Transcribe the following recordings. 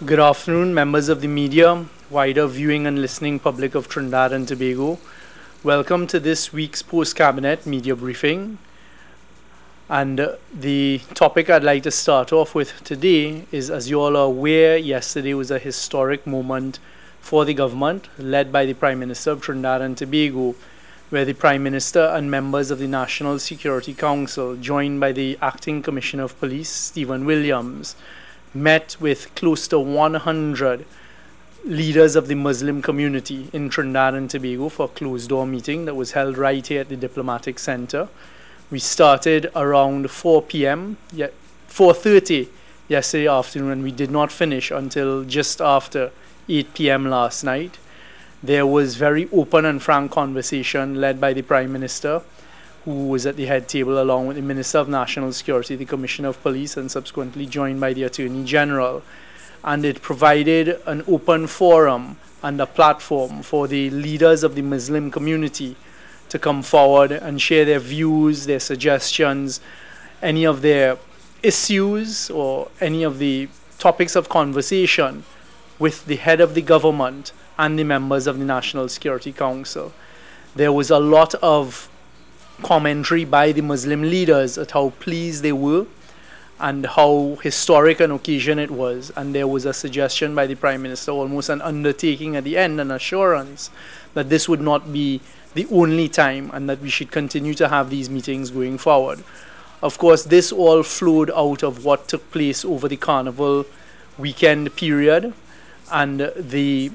Good afternoon, members of the media, wider viewing and listening public of Trinidad and Tobago. Welcome to this week's post-cabinet media briefing. And the topic I'd like to start off with today is, as you all are aware, yesterday was a historic moment for the government, led by the Prime Minister of Trinidad and Tobago, where the Prime Minister and members of the National Security Council, joined by the Acting Commissioner of Police, Stephen Williams, met with close to 100 leaders of the Muslim community in Trinidad and Tobago for a closed-door meeting that was held right here at the Diplomatic Center. We started around 4 p.m., 4:30 yesterday afternoon, and we did not finish until just after 8 p.m. last night. There was very open and frank conversation led by the Prime Minister, who was at the head table along with the Minister of National Security, the Commissioner of Police, and subsequently joined by the Attorney General. And it provided an open forum and a platform for the leaders of the Muslim community to come forward and share their views, their suggestions, any of their issues or any of the topics of conversation with the head of the government and the members of the National Security Council. There was a lot of commentary by the Muslim leaders at how pleased they were and how historic an occasion it was. And there was a suggestion by the Prime Minister, almost an undertaking at the end, an assurance that this would not be the only time and that we should continue to have these meetings going forward. Of course, this all flowed out of what took place over the Carnival weekend period and the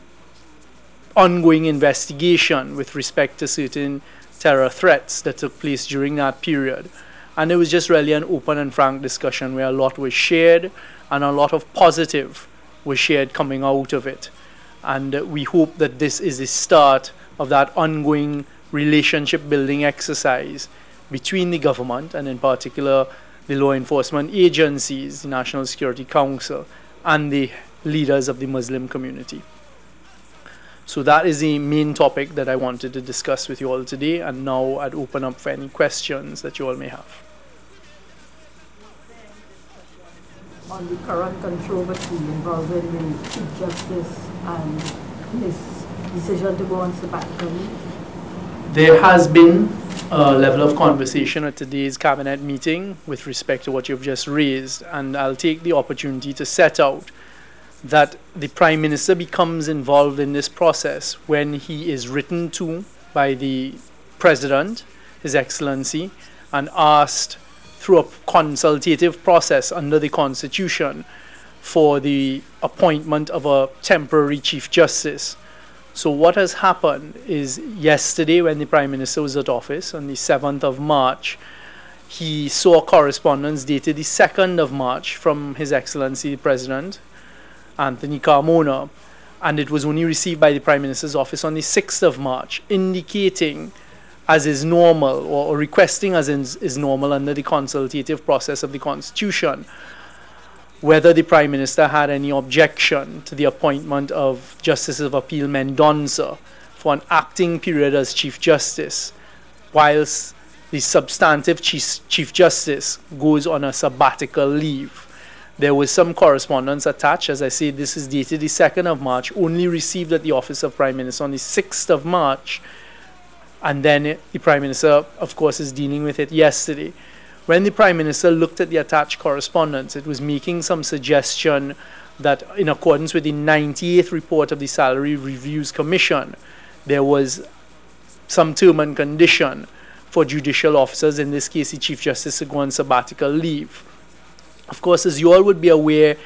ongoing investigation with respect to certain terror threats that took place during that period. And it was just really an open and frank discussion where a lot was shared and a lot of positive was shared coming out of it. And we hope that this is the start of that ongoing relationship building exercise between the government and in particular the law enforcement agencies, the National Security Council, and the leaders of the Muslim community. So that is the main topic that I wanted to discuss with you all today, and now I'd open up for any questions that you all may have. On the current controversy involving the Chief Justice and his decision to go on sabbatical leave? There has been a level of conversation at today's cabinet meeting with respect to what you've just raised, and I'll take the opportunity to set out that the Prime Minister becomes involved in this process when he is written to by the President, His Excellency, and asked through a consultative process under the Constitution for the appointment of a temporary Chief Justice. So what has happened is yesterday when the Prime Minister was at office on the 7th of March, he saw correspondence dated the 2nd of March from His Excellency the President, Anthony Carmona, and it was only received by the Prime Minister's office on the 6th of March, indicating as is normal or requesting as is normal under the consultative process of the Constitution whether the Prime Minister had any objection to the appointment of Justice of Appeal Mendonça for an acting period as Chief Justice, whilst the substantive Chief Justice goes on a sabbatical leave. There was some correspondence attached. As I say, this is dated the 2nd of March, only received at the Office of Prime Minister on the 6th of March, and then the Prime Minister, of course, is dealing with it yesterday. When the Prime Minister looked at the attached correspondence, it was making some suggestion that in accordance with the 98th report of the Salary Reviews Commission, there was some term and condition for judicial officers, in this case the Chief Justice, to go on sabbatical leave. Of course, as you all would be aware,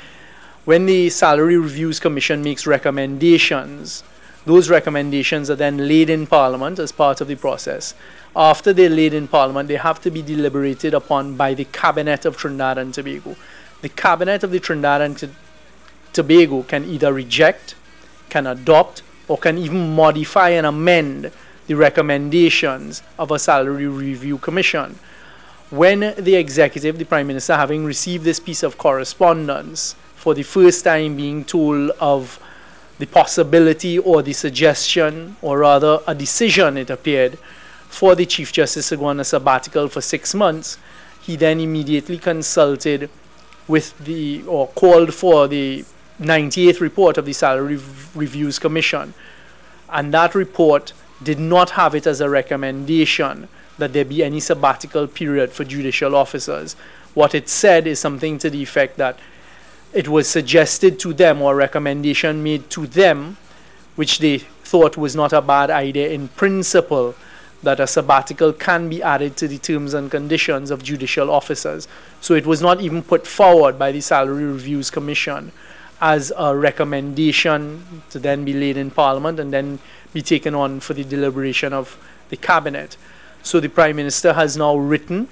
when the Salary Reviews Commission makes recommendations, those recommendations are then laid in Parliament as part of the process. After they're laid in Parliament, they have to be deliberated upon by the Cabinet of Trinidad and Tobago. The Cabinet of the Trinidad and Tobago can either reject, can adopt, or can even modify and amend the recommendations of a Salary Review Commission. When the executive, the Prime Minister, having received this piece of correspondence, for the first time being told of the possibility or the suggestion, or rather a decision, it appeared, for the Chief Justice to go on a sabbatical for 6 months, he then immediately consulted with or called for the 98th report of the Salary Reviews Commission. And that report did not have it as a recommendation that there be any sabbatical period for judicial officers. What it said is something to the effect that it was suggested to them, or a recommendation made to them, which they thought was not a bad idea in principle, that a sabbatical can be added to the terms and conditions of judicial officers. So it was not even put forward by the Salary Reviews Commission as a recommendation to then be laid in Parliament and then be taken on for the deliberation of the Cabinet. So the Prime Minister has now written,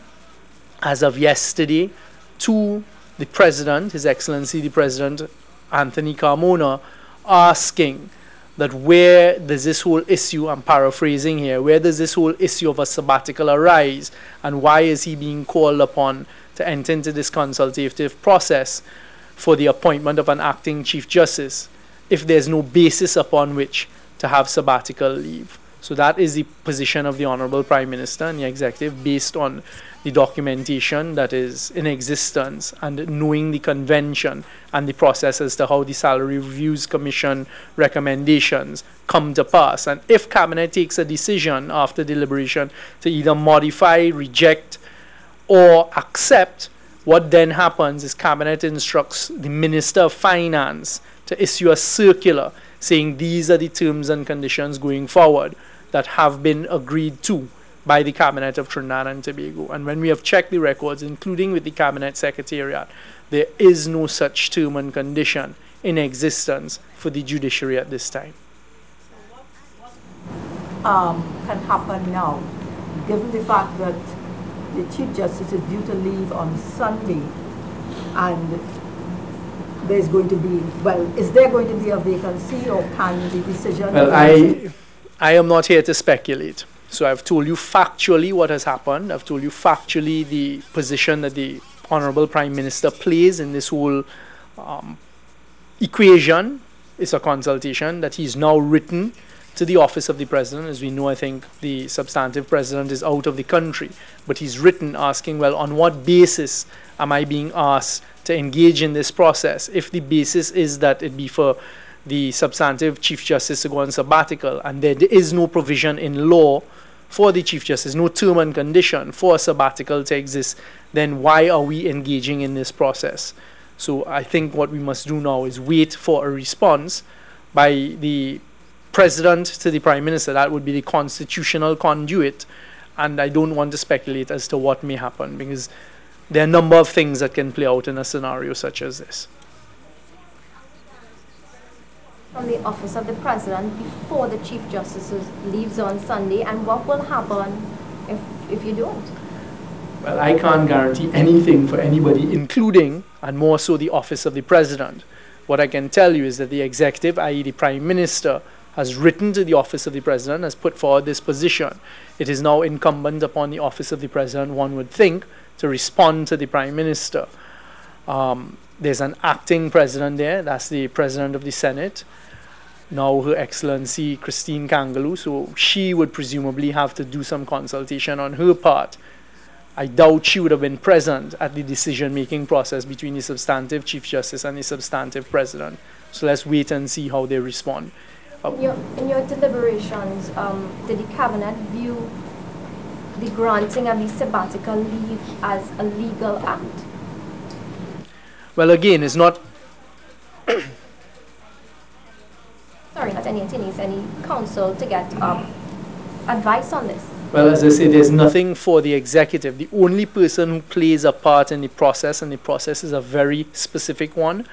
as of yesterday, to the President, His Excellency the President Anthony Carmona, asking that where does this whole issue, I'm paraphrasing here, where does this whole issue of a sabbatical arise, and why is he being called upon to enter into this consultative process for the appointment of an acting Chief Justice if there's no basis upon which to have sabbatical leave. So that is the position of the Honourable Prime Minister and the Executive, based on the documentation that is in existence and knowing the convention and the process as to how the Salary Reviews Commission recommendations come to pass. And if Cabinet takes a decision after deliberation to either modify, reject, or accept, what then happens is Cabinet instructs the Minister of Finance to issue a circular saying these are the terms and conditions going forward that have been agreed to by the Cabinet of Trinidad and Tobago. And when we have checked the records, including with the Cabinet Secretariat, there is no such term and condition in existence for the judiciary at this time. Can happen now, given the fact that the Chief Justice is due to leave on Sunday, and there's going to be, well, is there going to be a vacancy, or can the decision... Well, I am not here to speculate. So I've told you factually what has happened. I've told you factually the position that the Honourable Prime Minister plays in this whole equation. It's a consultation that he's now written to the office of the President. As we know, I think the substantive President is out of the country. But he's written asking, well, on what basis am I being asked to engage in this process? If the basis is that it be for the substantive Chief Justice to go on sabbatical, and there is no provision in law for the Chief Justice, no term and condition for a sabbatical to exist, then why are we engaging in this process? So I think what we must do now is wait for a response by the President to the Prime Minister. That would be the constitutional conduit, and I don't want to speculate as to what may happen, because there are a number of things that can play out in a scenario such as this. From the office of the President before the Chief Justice leaves on Sunday, and what will happen if you don't? Well, I can't guarantee anything for anybody, including and more so the office of the President. What I can tell you is that the Executive, i.e. the Prime Minister, has written to the office of the President, has put forward this position. It is now incumbent upon the office of the President, one would think, to respond to the Prime Minister. There's an acting President there, that's the President of the Senate, now Her Excellency Christine Kangaloo, so she would presumably have to do some consultation on her part. I doubt she would have been present at the decision-making process between the substantive Chief Justice and the substantive President. So let's wait and see how they respond. In your deliberations, did the Cabinet view the granting of the sabbatical leave as a legal act? Well, again, it's not... Sorry, not any attorneys, any counsel to get advice on this? Well, as I say, there's nothing for the Executive. The only person who plays a part in the process, and the process is a very specific one,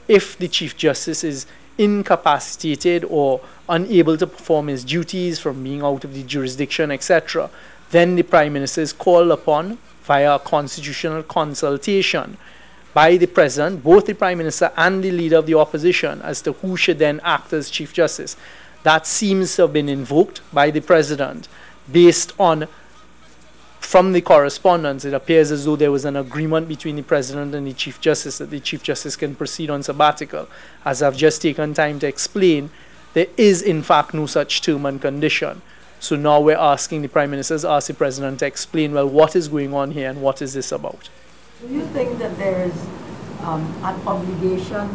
if the Chief Justice is incapacitated or unable to perform his duties from being out of the jurisdiction, etc., then the Prime Minister is called upon via a constitutional consultation by the President, both the Prime Minister and the Leader of the Opposition, as to who should then act as Chief Justice. That seems to have been invoked by the President based on, from the correspondence, it appears as though there was an agreement between the President and the Chief Justice that the Chief Justice can proceed on sabbatical. As I've just taken time to explain, there is in fact no such term and condition. So now we're asking the Prime Minister, ask the President to explain, well, what is going on here and what is this about? Do you think that there is an obligation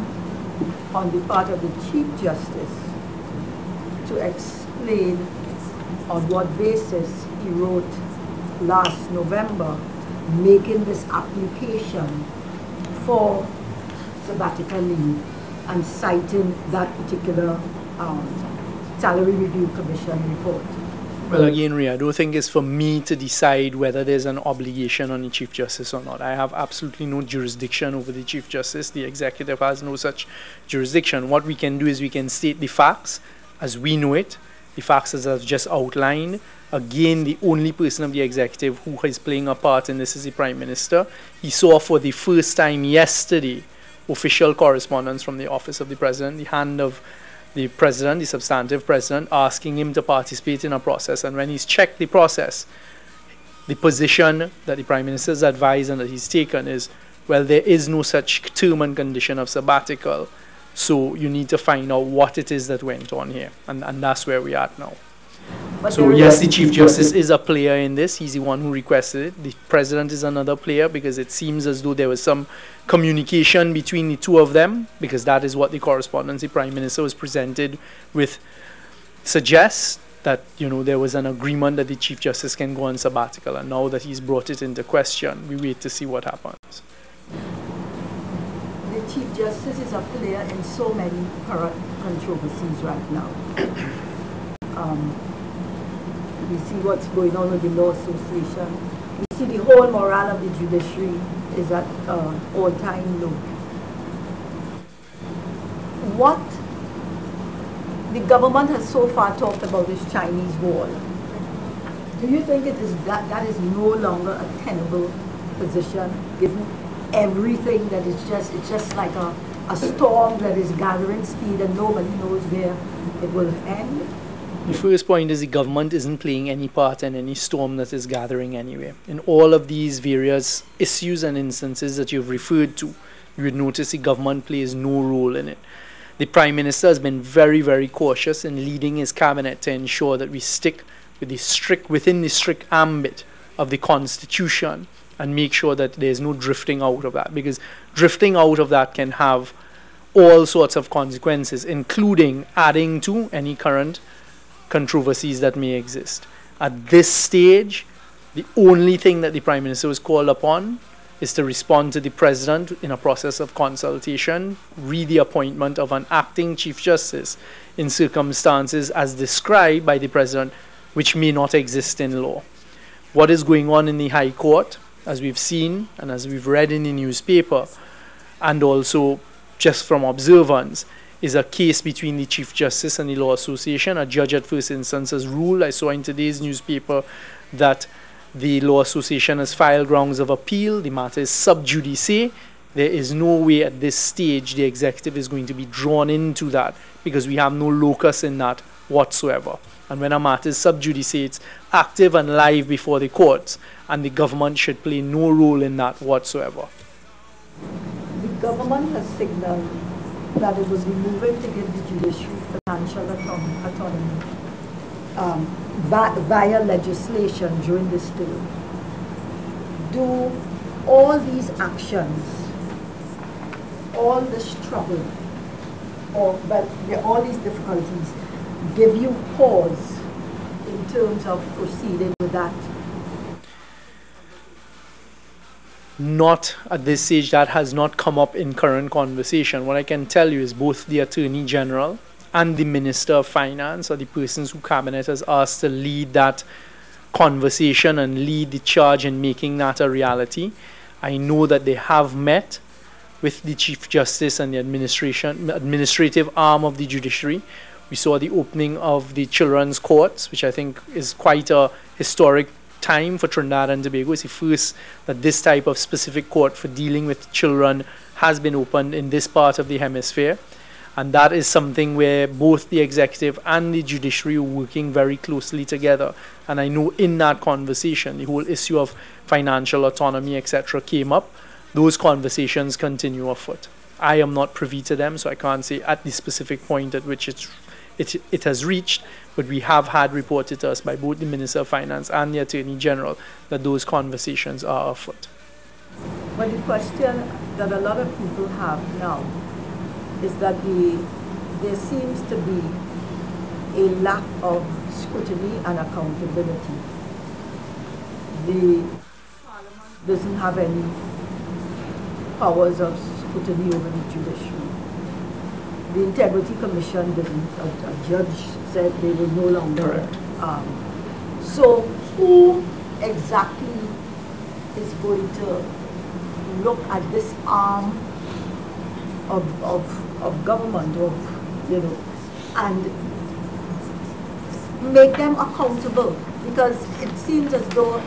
on the part of the Chief Justice to explain on what basis he wrote last November making this application for sabbatical leave and citing that particular Salary Review Commission report. Well, again, Ria, I don't think it's for me to decide whether there's an obligation on the Chief Justice or not. I have absolutely no jurisdiction over the Chief Justice. The executive has no such jurisdiction. What we can do is we can state the facts as we know it, the facts as I've just outlined. Again, the only person of the executive who is playing a part in this is the Prime Minister. He saw for the first time yesterday official correspondence from the Office of the President, the hand of the President, the substantive President, asking him to participate in a process. And when he's checked the process, the position that the Prime Minister's advised and that he's taken is, well, there is no such term and condition of sabbatical, so you need to find out what it is that went on here. And that's where we're at now. But So yes, the Chief Justice is a player in this. He's the one who requested it. The President is another player because it seems as though there was some communication between the two of them, because that is what the correspondence the Prime Minister was presented with suggests, that there was an agreement that the Chief Justice can go on sabbatical, and now that he's brought it into question, we wait to see what happens. The Chief Justice is a player in so many current controversies right now. We see what's going on with the Law Association. We see the whole morale of the judiciary is at all-time low. What the government has so far talked about this Chinese wall. Do you think it is that is no longer a tenable position, given everything that it's just like a storm that is gathering speed and nobody knows where it will end? The first point is the government isn't playing any part in any storm that is gathering anywhere. In all of these various issues and instances that you've referred to, you would notice the government plays no role in it. The Prime Minister has been very, very cautious in leading his cabinet to ensure that we stick with within the strict ambit of the Constitution and make sure that there's no drifting out of that, because drifting out of that can have all sorts of consequences, including adding to any current controversies that may exist. At this stage, the only thing that the Prime Minister was called upon is to respond to the President in a process of consultation, re the appointment of an acting Chief Justice in circumstances as described by the President, which may not exist in law. What is going on in the High Court, as we've seen and as we've read in the newspaper, and also just from observance, is a case between the Chief Justice and the Law Association. A judge at first instance has ruled, I saw in today's newspaper, that the Law Association has filed grounds of appeal. The matter is sub judice. There is no way at this stage the executive is going to be drawn into that, because we have no locus in that whatsoever. And when a matter is sub judice, it's active and live before the courts, and the government should play no role in that whatsoever. The government has signaled that it was moving to give the judiciary financial autonomy via legislation during this term. Do all these actions, all this trouble, all these difficulties give you pause in terms of proceeding with that? Not at this stage. That has not come up in current conversation. What I can tell you is both the Attorney General and the Minister of Finance are the persons who Cabinet has asked to lead that conversation and lead the charge in making that a reality. I know that they have met with the Chief Justice and the administrative arm of the judiciary. We saw the opening of the children's courts, which I think is quite a historic time for Trinidad and Tobago. It's the first that this type of specific court for dealing with children has been opened in this part of the hemisphere. And that is something where both the executive and the judiciary are working very closely together. And I know in that conversation, the whole issue of financial autonomy, etc., came up. Those conversations continue afoot. I am not privy to them, so I can't say at the specific point at which it has reached, but we have had reported to us by both the Minister of Finance and the Attorney General that those conversations are afoot. But the question that a lot of people have now is that there seems to be a lack of scrutiny and accountability. The Parliament doesn't have any powers of scrutiny over the judiciary. The Integrity Commission doesn't, a judge said they will no longer. So who exactly is going to look at this arm of government, and make them accountable? Because it seems as though,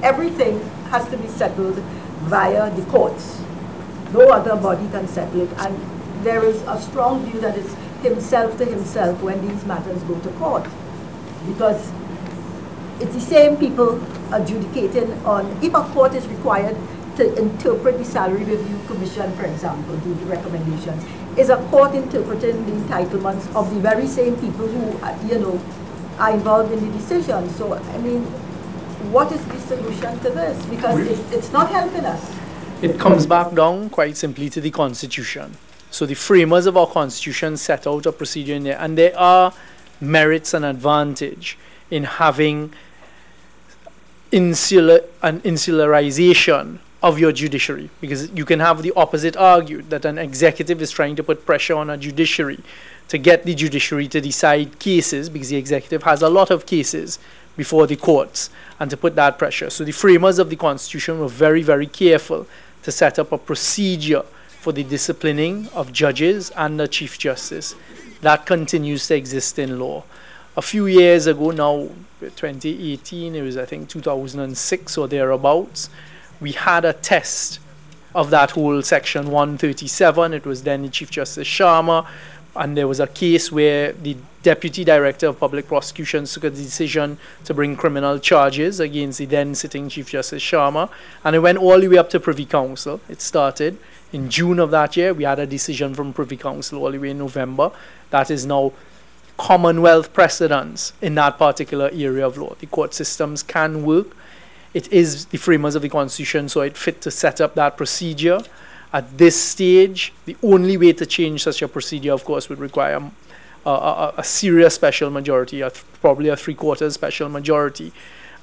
everything has to be settled via the courts. No other body can settle it. And there is a strong view that it's himself to himself when these matters go to court. Because it's the same people adjudicating on, if a court is required to interpret the Salary Review Commission, for example, do the recommendations, is a court interpreting the entitlements of the very same people who, are involved in the decision. So, I mean, what is the solution to this? Because it's not helping us. It comes back down quite simply to the Constitution. So the framers of our Constitution set out a procedure in there, and there are merits and advantage in having insularization of your judiciary, because you can have the opposite argued, that an executive is trying to put pressure on a judiciary to get the judiciary to decide cases, because the executive has a lot of cases before the courts, and to put that pressure. So the framers of the Constitution were very, very careful to set up a procedure for the disciplining of judges and the Chief Justice. That continues to exist in law. A few years ago now, 2018, it was I think 2006 or thereabouts, we had a test of that whole section 137. It was then the Chief Justice Sharma, and there was a case where the Deputy Director of Public Prosecutions took a decision to bring criminal charges against the then sitting Chief Justice Sharma, and it went all the way up to Privy Council. It started in June of that year. We had a decision from Privy Council all the way in November. That is now Commonwealth precedents in that particular area of law. The court systems can work. It is the framers of the Constitution, so it fit to set up that procedure. At this stage, the only way to change such a procedure, of course, would require a serious special majority, probably a three-quarters special majority.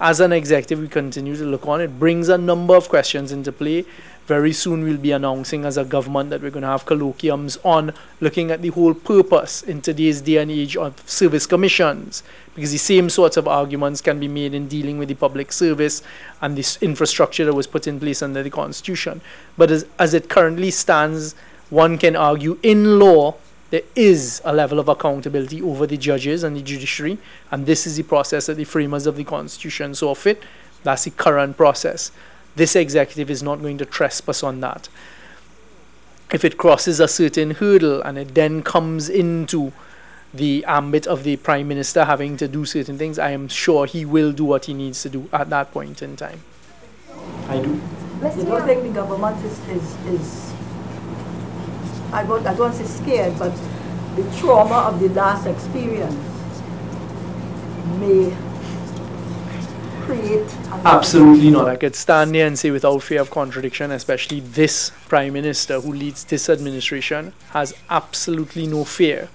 As an executive, we continue to look on. It brings a number of questions into play. Very soon we'll be announcing as a government that we're going to have colloquiums on looking at the whole purpose in today's day and age of service commissions, because the same sorts of arguments can be made in dealing with the public service and this infrastructure that was put in place under the Constitution. But as it currently stands, one can argue in law there is a level of accountability over the judges and the judiciary, and this is the process that the framers of the Constitution saw fit. That's the current process. This executive is not going to trespass on that. If it crosses a certain hurdle and it then comes into the ambit of the Prime Minister having to do certain things, I am sure he will do what he needs to do at that point in time. I do. You don't think the government is I don't want to say scared, but the trauma of the last experience may create... Absolutely not. I could stand there and say without fear of contradiction, especially this Prime Minister who leads this administration has absolutely no fear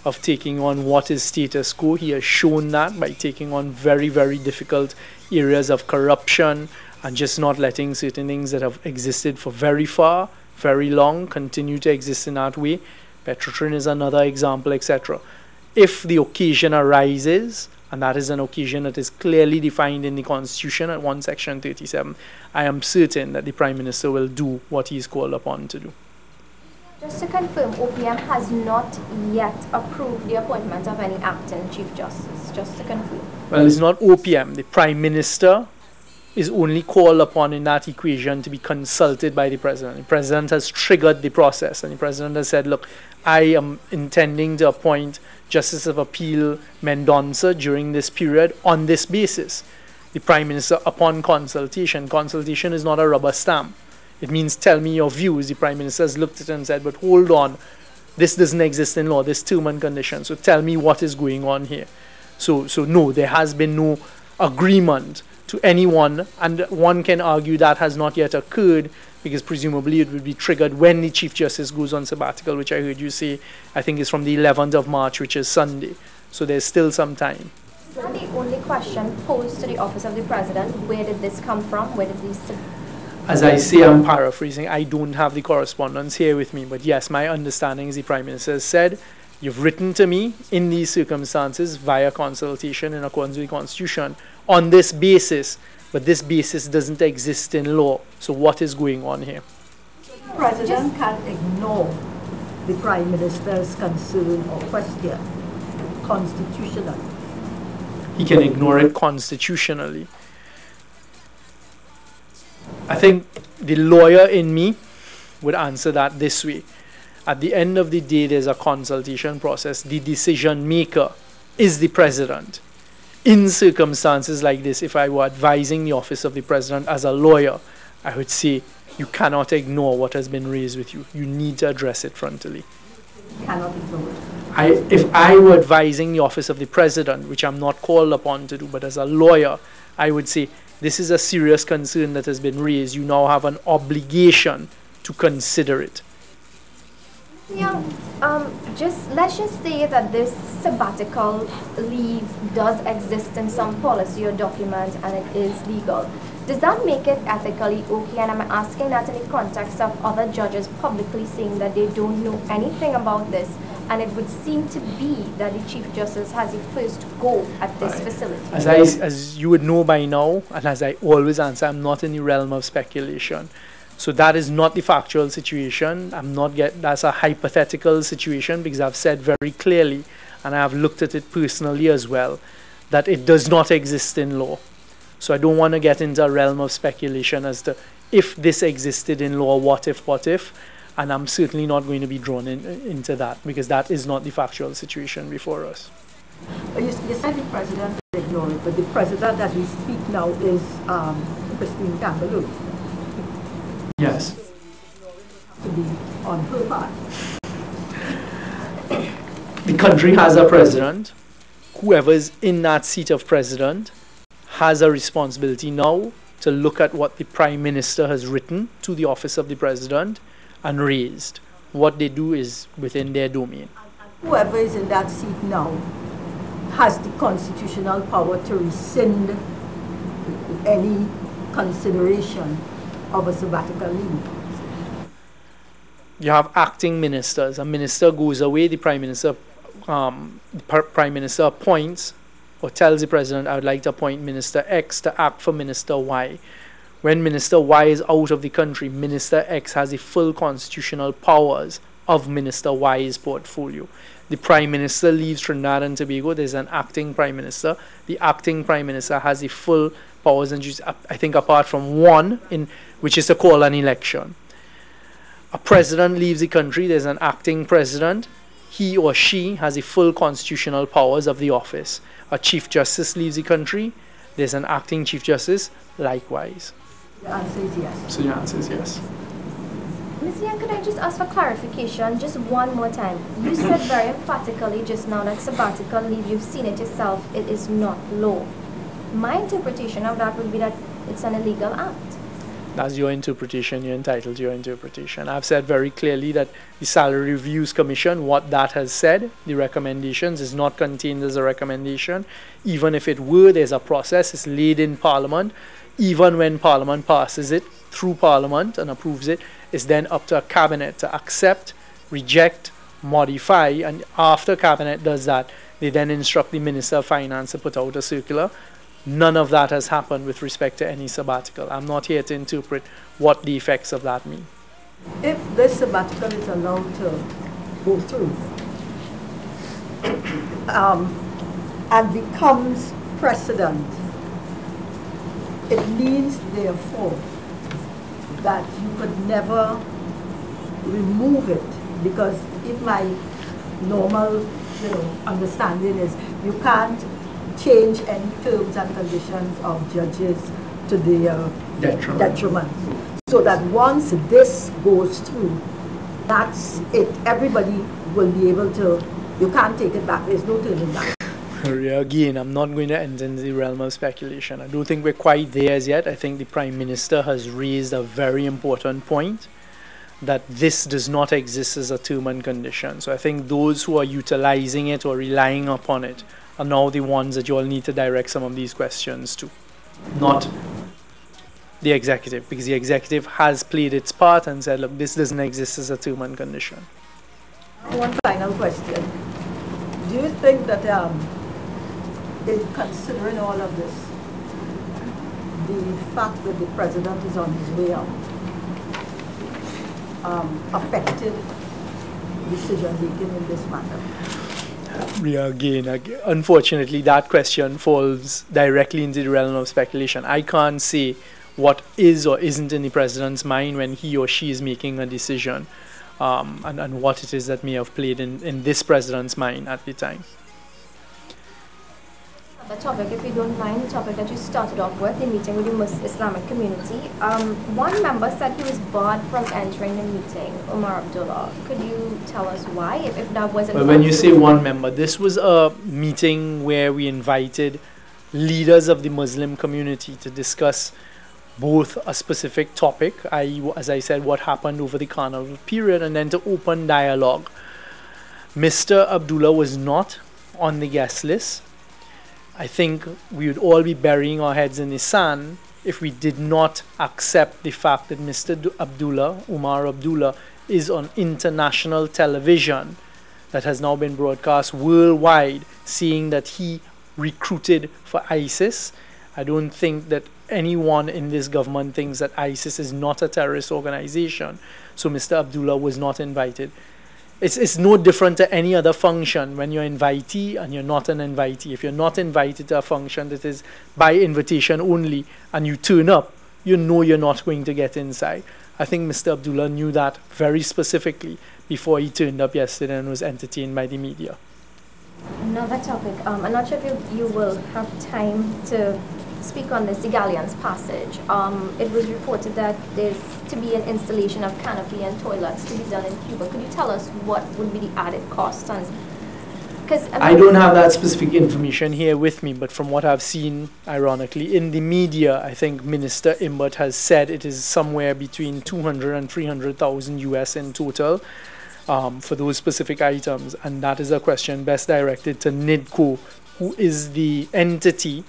of taking on what is status quo. He has shown that by taking on very, very difficult areas of corruption and just not letting certain things that have existed for very long continue to exist in that way. Petrotrin is another example, etc. If the occasion arises, and that is an occasion that is clearly defined in the Constitution at 1 Section 37, I am certain that the Prime Minister will do what he is called upon to do. Just to confirm, OPM has not yet approved the appointment of any acting Chief Justice, just to confirm. Well, it's not OPM. The Prime Minister is only called upon in that equation to be consulted by the President. The President has triggered the process, and the President has said, look, I am intending to appoint Justice of Appeal Mendonça during this period on this basis. The Prime Minister, upon consultation is not a rubber stamp. It means tell me your views. The Prime Minister has looked at it and said, but hold on, this doesn't exist in law, this term and condition, so tell me what is going on here. So no, there has been no agreement to to anyone, and one can argue that has not yet occurred because presumably it would be triggered when the Chief Justice goes on sabbatical, which I heard you say, I think is from the 11th of March, which is Sunday. So there's still some time. Is that the only question posed to the Office of the President? Where did this come from? Where did these... As I say, I'm paraphrasing. I don't have the correspondence here with me, but yes, my understanding is the Prime Minister has said, you've written to me in these circumstances via consultation in accordance with the Constitution on this basis, but this basis doesn't exist in law. So what is going on here? The President can't ignore the Prime Minister's concern or question constitutionally. He can ignore it constitutionally. I think the lawyer in me would answer that this way. At the end of the day, there's a consultation process. The decision maker is the President. In circumstances like this, if I were advising the Office of the President as a lawyer, I would say, you cannot ignore what has been raised with you. You need to address it frontally. Cannot ignore it. If I were advising the Office of the President, which I'm not called upon to do, but as a lawyer, I would say, this is a serious concern that has been raised. You now have an obligation to consider it. Yeah, let's just say that this sabbatical leave does exist in some policy or document and it is legal. Does that make it ethically okay? And I'm asking that in the context of other judges publicly saying that they don't know anything about this, and it would seem to be that the Chief Justice has the first go at this facility. As you would know by now, and as I always answer, I'm not in the realm of speculation. So that is not the factual situation. That's a hypothetical situation because I've said very clearly, and I have looked at it personally as well, that it does not exist in law. So I don't want to get into a realm of speculation as to if this existed in law, what if, and I'm certainly not going to be drawn into that because that is not the factual situation before us. You said the President ignored it, but the President as we speak now is Christine Campbell. Yes. To be on her part. The country has a president. Whoever is in that seat of president has a responsibility now to look at what the Prime Minister has written to the Office of the President and raised. What they do is within their domain. Whoever is in that seat now has the constitutional power to rescind any consideration of a sabbatical leave. You have acting ministers. A minister goes away, the Prime Minister appoints or tells the President, I would like to appoint Minister X to act for Minister Y. When Minister Y is out of the country, Minister X has the full constitutional powers of Minister Y's portfolio. The Prime Minister leaves Trinidad and Tobago, there's an acting Prime Minister. The acting Prime Minister has the full powers and duties, I think apart from one, which is to call an election. A president leaves the country, there's an acting president. He or she has the full constitutional powers of the office. A Chief Justice leaves the country, there's an acting Chief Justice, likewise. The answer is yes. So the answer is yes. Ms. Young, could I just ask for clarification just one more time? You said very emphatically just now that sabbatical leave, you've seen it yourself, it is not law. My interpretation of that would be that it's an illegal act. That's your interpretation, you're entitled to your interpretation. I've said very clearly that the Salary Reviews Commission, what that has said, the recommendations, is not contained as a recommendation. Even if it were, there's a process, it's laid in Parliament. Even when Parliament passes it through Parliament and approves it, it's then up to a Cabinet to accept, reject, modify, and after Cabinet does that, they then instruct the Minister of Finance to put out a circular. None of that has happened with respect to any sabbatical. I'm not here to interpret what the effects of that mean. If this sabbatical is allowed to go through and becomes precedent, it means therefore that you could never remove it, because if my normal understanding is you can't change any terms and conditions of judges to their detriment. So that once this goes through, that's it. Everybody will be able to, you can't take it back. There's no turning back. Again, I'm not going to enter into the realm of speculation. I don't think we're quite there as yet. I think the Prime Minister has raised a very important point, that this does not exist as a term and condition. So I think those who are utilizing it or relying upon it are now the ones that you all need to direct some of these questions to, not the executive, because the executive has played its part and said, look, this doesn't exist as a term and condition. One final question. Do you think that in considering all of this, the fact that the president is on his way out affected decision making in this matter? Again, unfortunately, that question falls directly into the realm of speculation. I can't say what is or isn't in the president's mind when he or she is making a decision, and what it is that may have played in this president's mind at the time. The topic, if you don't mind, the topic that you started off with, the meeting with the Islamic community. One member said he was barred from entering the meeting, Umar Abdullah. Could you tell us why, if that wasn't... Well, when you say one member, this was a meeting where we invited leaders of the Muslim community to discuss both a specific topic, i.e., as I said, what happened over the carnival period, and then to open dialogue. Mr. Abdullah was not on the guest list. I think we would all be burying our heads in the sand if we did not accept the fact that Mr. Abdullah, Umar Abdullah, is on international television that has now been broadcast worldwide, seeing that he recruited for ISIS. I don't think that anyone in this government thinks that ISIS is not a terrorist organization. So Mr. Abdullah was not invited. It's no different to any other function when you're an invitee and you're not an invitee. If you're not invited to a function that is by invitation only and you turn up, you know you're not going to get inside. I think Mr. Abdullah knew that very specifically before he turned up yesterday and was entertained by the media. Another topic, I'm not sure if you will have time to speak on this, the Galleon's Passage. It was reported that there's to be an installation of canopy and toilets to be done in Cuba. Could you tell us what would be the added costs? Because I don't have that specific information here with me, but from what I've seen, ironically, in the media, I think Minister Imbert has said it is somewhere between 200 and 300,000 US in total for those specific items. And that is a question best directed to NIDCO, who is the entity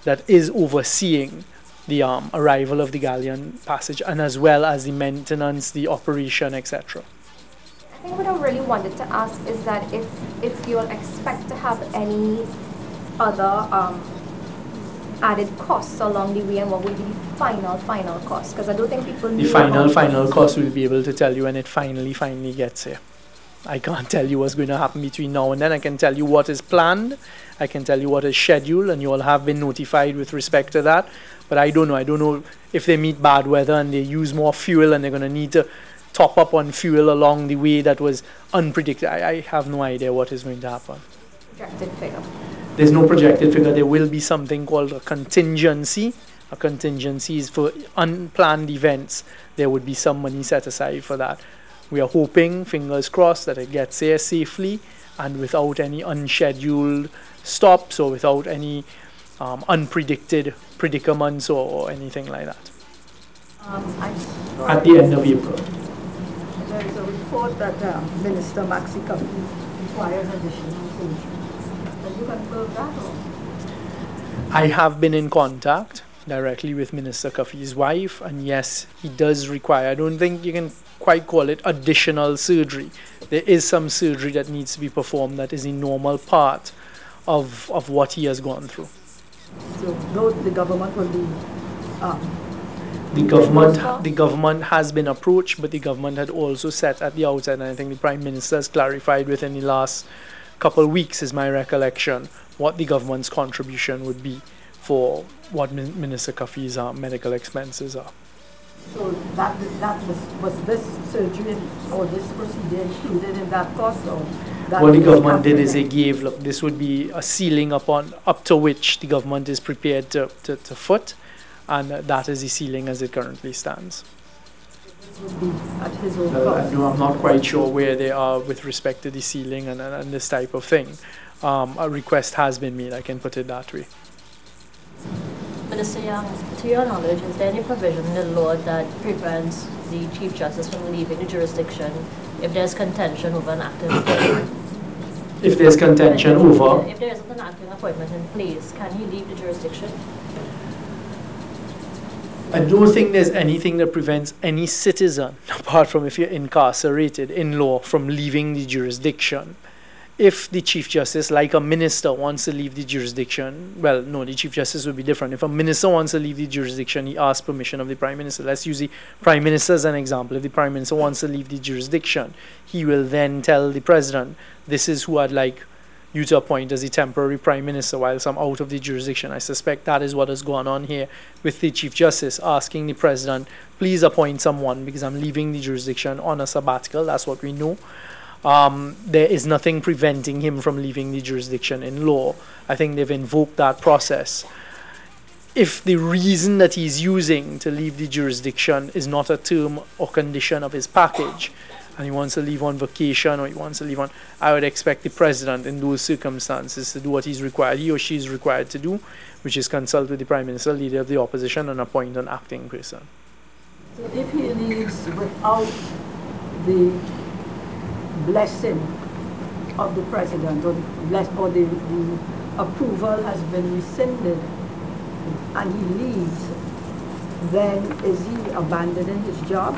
that is overseeing the arrival of the Galleon Passage, and as well as the maintenance, the operation, etc. I think what I really wanted to ask is that if you'll expect to have any other added costs along the way, and what will be the final cost? Because I don't think people know. The final cost we'll be able to tell you when it finally gets here. I can't tell you what's going to happen between now and then. I can tell you what is planned. I can tell you what is scheduled, and you all have been notified with respect to that. But I don't know. I don't know if they meet bad weather and they use more fuel and they're going to need to top up on fuel along the way that was unpredicted. I have no idea what is going to happen. Projected figure. There's no projected figure. There will be something called a contingency. A contingency is for unplanned events. There would be some money set aside for that. We are hoping, fingers crossed, that it gets here safely and without any unscheduled stops or without any unpredicted predicaments or anything like that. At the end of April. There is a report that Minister Maxi Kafi requires additional solutions. Can you confirm that? Or? I have been in contact directly with Minister Kafi's wife, and yes, he does require, I don't think you can quite call it additional surgery. There is some surgery that needs to be performed that is a normal part of what he has gone through. So though the government will be... The government has been approached, but the government had also said at the outset, and I think the Prime Minister has clarified within the last couple of weeks, is my recollection, what the government's contribution would be for what Minister Kafi's medical expenses are. So that was this surgery or this procedure included in that cost? Or that what the government did is they gave, look, this would be a ceiling up to which the government is prepared to foot, and that is the ceiling as it currently stands. would be at his own Well, cost. I'm not quite sure where they are with respect to the ceiling and this type of thing. A request has been made, I can put it that way. Minister Young, to your knowledge, is there any provision in the law that prevents the Chief Justice from leaving the jurisdiction if there's contention over an acting appointment? If there's contention over... If there isn't an acting appointment in place, can he leave the jurisdiction? I don't think there's anything that prevents any citizen, apart from if you're incarcerated in law, from leaving the jurisdiction. If the Chief Justice, like a minister, wants to leave the jurisdiction, well, no, the Chief Justice would be different. If a minister wants to leave the jurisdiction, he asks permission of the Prime Minister. Let's use the Prime Minister as an example. If the Prime Minister wants to leave the jurisdiction, he will then tell the President, this is who I'd like you to appoint as the temporary Prime Minister whilst I'm out of the jurisdiction. I suspect that is what has gone on here with the Chief Justice, asking the President, please appoint someone because I'm leaving the jurisdiction on a sabbatical. That's what we know. There is nothing preventing him from leaving the jurisdiction in law. I think they've invoked that process. If the reason that he's using to leave the jurisdiction is not a term or condition of his package, and he wants to leave on vacation or he wants to leave on, I would expect the President in those circumstances to do what he or she is required to do, which is consult with the Prime Minister, Leader of the Opposition, and appoint an acting person. So if he leaves without the blessing of the President, or the approval has been rescinded, and he leaves, then is he abandoning his job?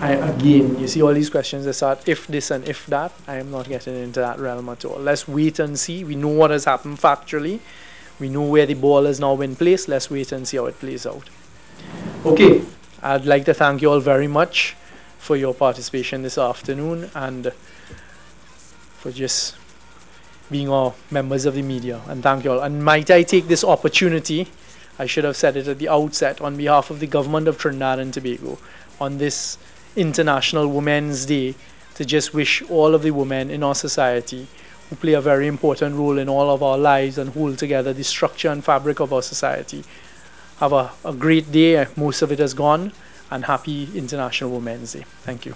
Again, you see all these questions that start if this and if that. I am not getting into that realm at all. Let's wait and see. We know what has happened factually. We know where the ball has now been placed. Let's wait and see how it plays out. Okay, I'd like to thank you all very much for your participation this afternoon and for just being our members of the media. And thank you all. And might I take this opportunity, I should have said it at the outset, on behalf of the government of Trinidad and Tobago, on this International Women's Day, to just wish all of the women in our society who play a very important role in all of our lives and hold together the structure and fabric of our society. Have a great day. Most of it has gone, and happy International Women's Day. Thank you.